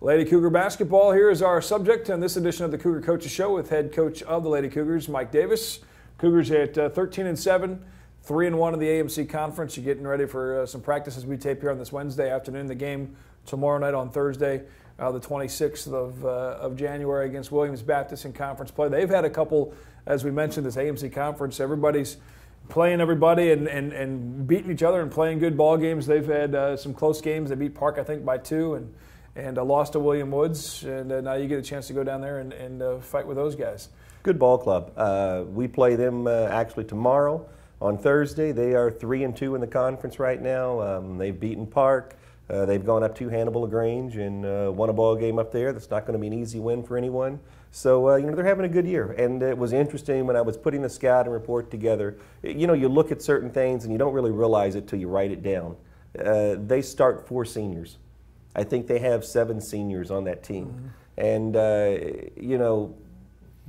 Lady Cougar basketball here is our subject on this edition of the Cougar Coaches Show with head coach of the Lady Cougars, Mike Davis. Cougars at 13-7, 3-1 in the AMC Conference. You're getting ready for some practice as we tape here on this Wednesday afternoon. The game tomorrow night on Thursday, the 26th of January against Williams Baptist in conference play. They've had a couple, as we mentioned, this AMC Conference. Everybody's playing everybody and beating each other and playing good ball games. They've had some close games. They beat Park, I think, by 2 and lost to William Woods. And now you get a chance to go down there and fight with those guys. Good ball club. We play them actually tomorrow on Thursday. They are 3-2 in the conference right now. They've beaten Park. They've gone up to Hannibal LaGrange and won a ball game up there. That's not going to be an easy win for anyone. So, they're having a good year. And it was interesting when I was putting the scouting report together. You look at certain things and you don't really realize it till you write it down. They start 4 seniors. I think they have 7 seniors on that team. Mm-hmm.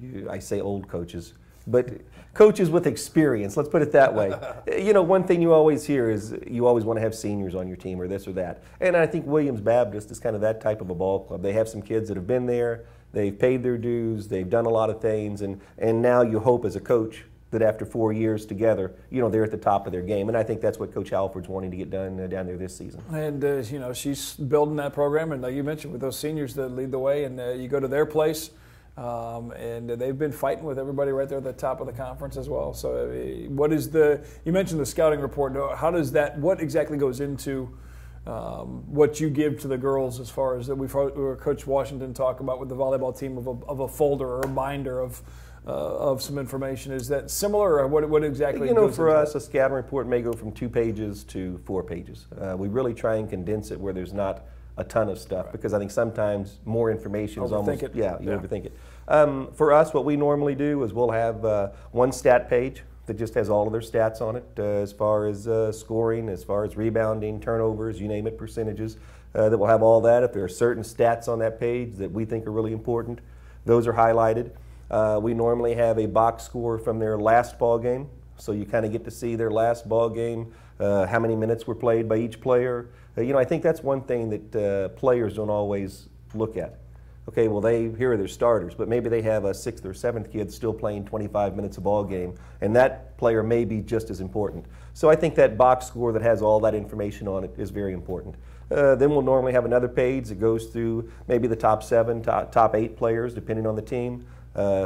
And, I say old coaches, but coaches with experience, let's put it that way. One thing you always hear is you always want to have seniors on your team or this or that. And I think Williams Baptist is kind of that type of a ball club. They have some kids that have been there, they've paid their dues, they've done a lot of things, and now you hope as a coach that after 4 years together, they're at the top of their game. And I think that's what Coach Halford's wanting to get done down there this season. And, she's building that program. And you mentioned with those seniors that lead the way, and you go to their place, and they've been fighting with everybody right there at the top of the conference as well. So you mentioned the scouting report. How does what exactly goes into what you give to the girls as far as that we've heard Coach Washington talk about with the volleyball team of a folder or a binder of some information? Is that similar, or what exactly? For us, a scouting report may go from 2 pages to 4 pages. We really try and condense it where there's not a ton of stuff, because I think sometimes more information is almost overthink it. For us, what we normally do is we'll have one stat page that just has all of their stats on it, as far as scoring, as far as rebounding, turnovers, you name it, percentages. That will have all that. If there are certain stats on that page that we think are really important, those are highlighted. We normally have a box score from their last ball game, so you kind of get to see their last ball game, how many minutes were played by each player. I think that's one thing that players don't always look at. Okay, well, here are their starters, but maybe they have a 6th or 7th kid still playing 25 minutes a ball game, and that player may be just as important. So I think that box score that has all that information on it is very important. Then we'll normally have another page that goes through maybe the top 7, top 8 players, depending on the team.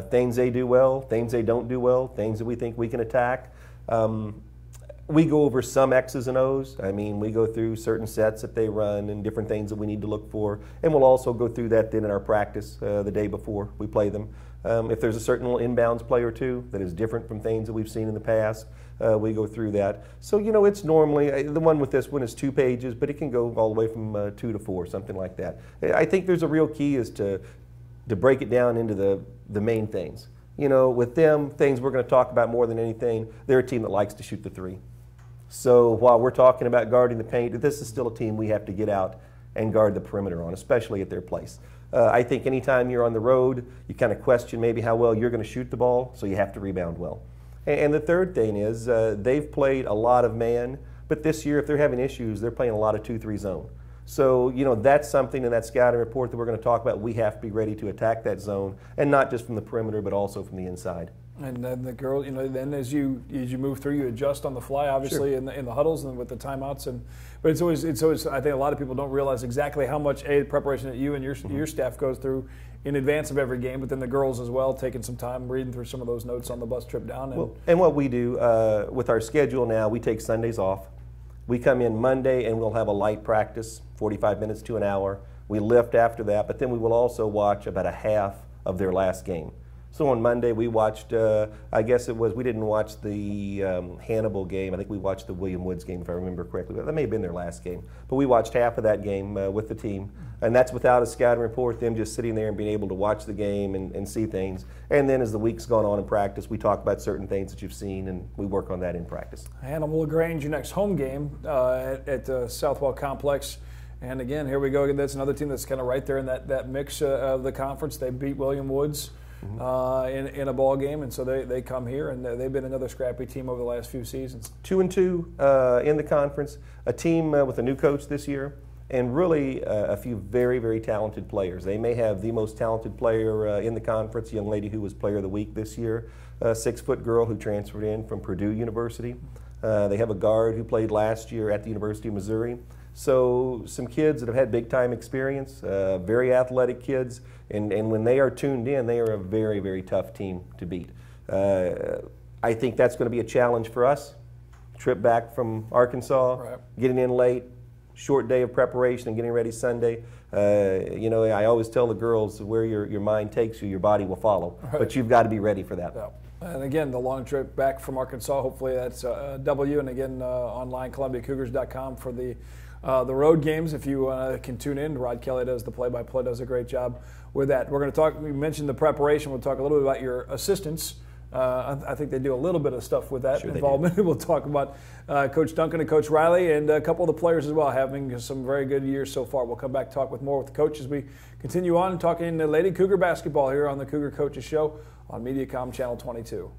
Things they do well, things they don't do well, things that we think we can attack. We go over some X's and O's. I mean, we go through certain sets that they run and different things that we need to look for. And we'll also go through that then in our practice the day before we play them. If there's a certain inbounds play or two that is different from things that we've seen in the past, we go through that. So, it's normally, the one with this one is 2 pages, but it can go all the way from 2 to 4, something like that. I think there's a real key is to break it down into the main things. With them, things we're going to talk about more than anything, they're a team that likes to shoot the 3. So while we're talking about guarding the paint, this is still a team we have to get out and guard the perimeter on, especially at their place. I think anytime you're on the road, you kind of question maybe how well you're going to shoot the ball, so you have to rebound well. And the third thing is they've played a lot of man, but this year if they're having issues, they're playing a lot of 2-3 zone. So, that's something in that scouting report that we're going to talk about. We have to be ready to attack that zone, and not just from the perimeter, but also from the inside. And then the girl, then as you move through, you adjust on the fly, obviously, sure, in the huddles and with the timeouts. But it's always. I think a lot of people don't realize exactly how much preparation that you and your staff goes through in advance of every game. But then the girls as well, taking some time reading through some of those notes on the bus trip down. And what we do with our schedule now, we take Sundays off. We come in Monday and we'll have a light practice, 45 minutes to an hour. We lift after that, but then we will also watch about a half of their last game. So on Monday we watched, we didn't watch the Hannibal game. I think we watched the William Woods game, if I remember correctly. That may have been their last game. But we watched half of that game with the team. And that's without a scouting report, them just sitting there and being able to watch the game and see things. And then as the week's gone on in practice, we talk about certain things that you've seen, and we work on that in practice. Hannibal LaGrange, your next home game at Southwell Complex. And again, here we go. That's another team that's kind of right there in that mix of the conference. They beat William Woods in a ball game, and so they come here, and they've been another scrappy team over the last few seasons. 2-2 in the conference, a team with a new coach this year, and really a few very, very talented players. They may have the most talented player in the conference, a young lady who was Player of the Week this year, a 6-foot girl who transferred in from Purdue University. They have a guard who played last year at the University of Missouri. So some kids that have had big-time experience, very athletic kids, and when they are tuned in, they are a very, very tough team to beat. I think that's going to be a challenge for us. Trip back from Arkansas, right. Getting in late, short day of preparation and getting ready Sunday. You know, I always tell the girls, where your mind takes you, your body will follow. Right. But you've got to be ready for that. Yeah. And again, the long trip back from Arkansas, hopefully that's a W. And again, online, ColumbiaCougars.com for the road games. If you can tune in, Rod Kelly does the play-by-play, does a great job with that. We're going to talk, we mentioned the preparation. We'll talk a little bit about your assistants. I think they do a little bit of stuff with that involvement. We'll talk about Coach Duncan and Coach Riley and a couple of the players as well, having some very good years so far. We'll come back and talk with more with the coach as we continue on talking Lady Cougar basketball here on the Cougar Coaches Show on Mediacom Channel 22.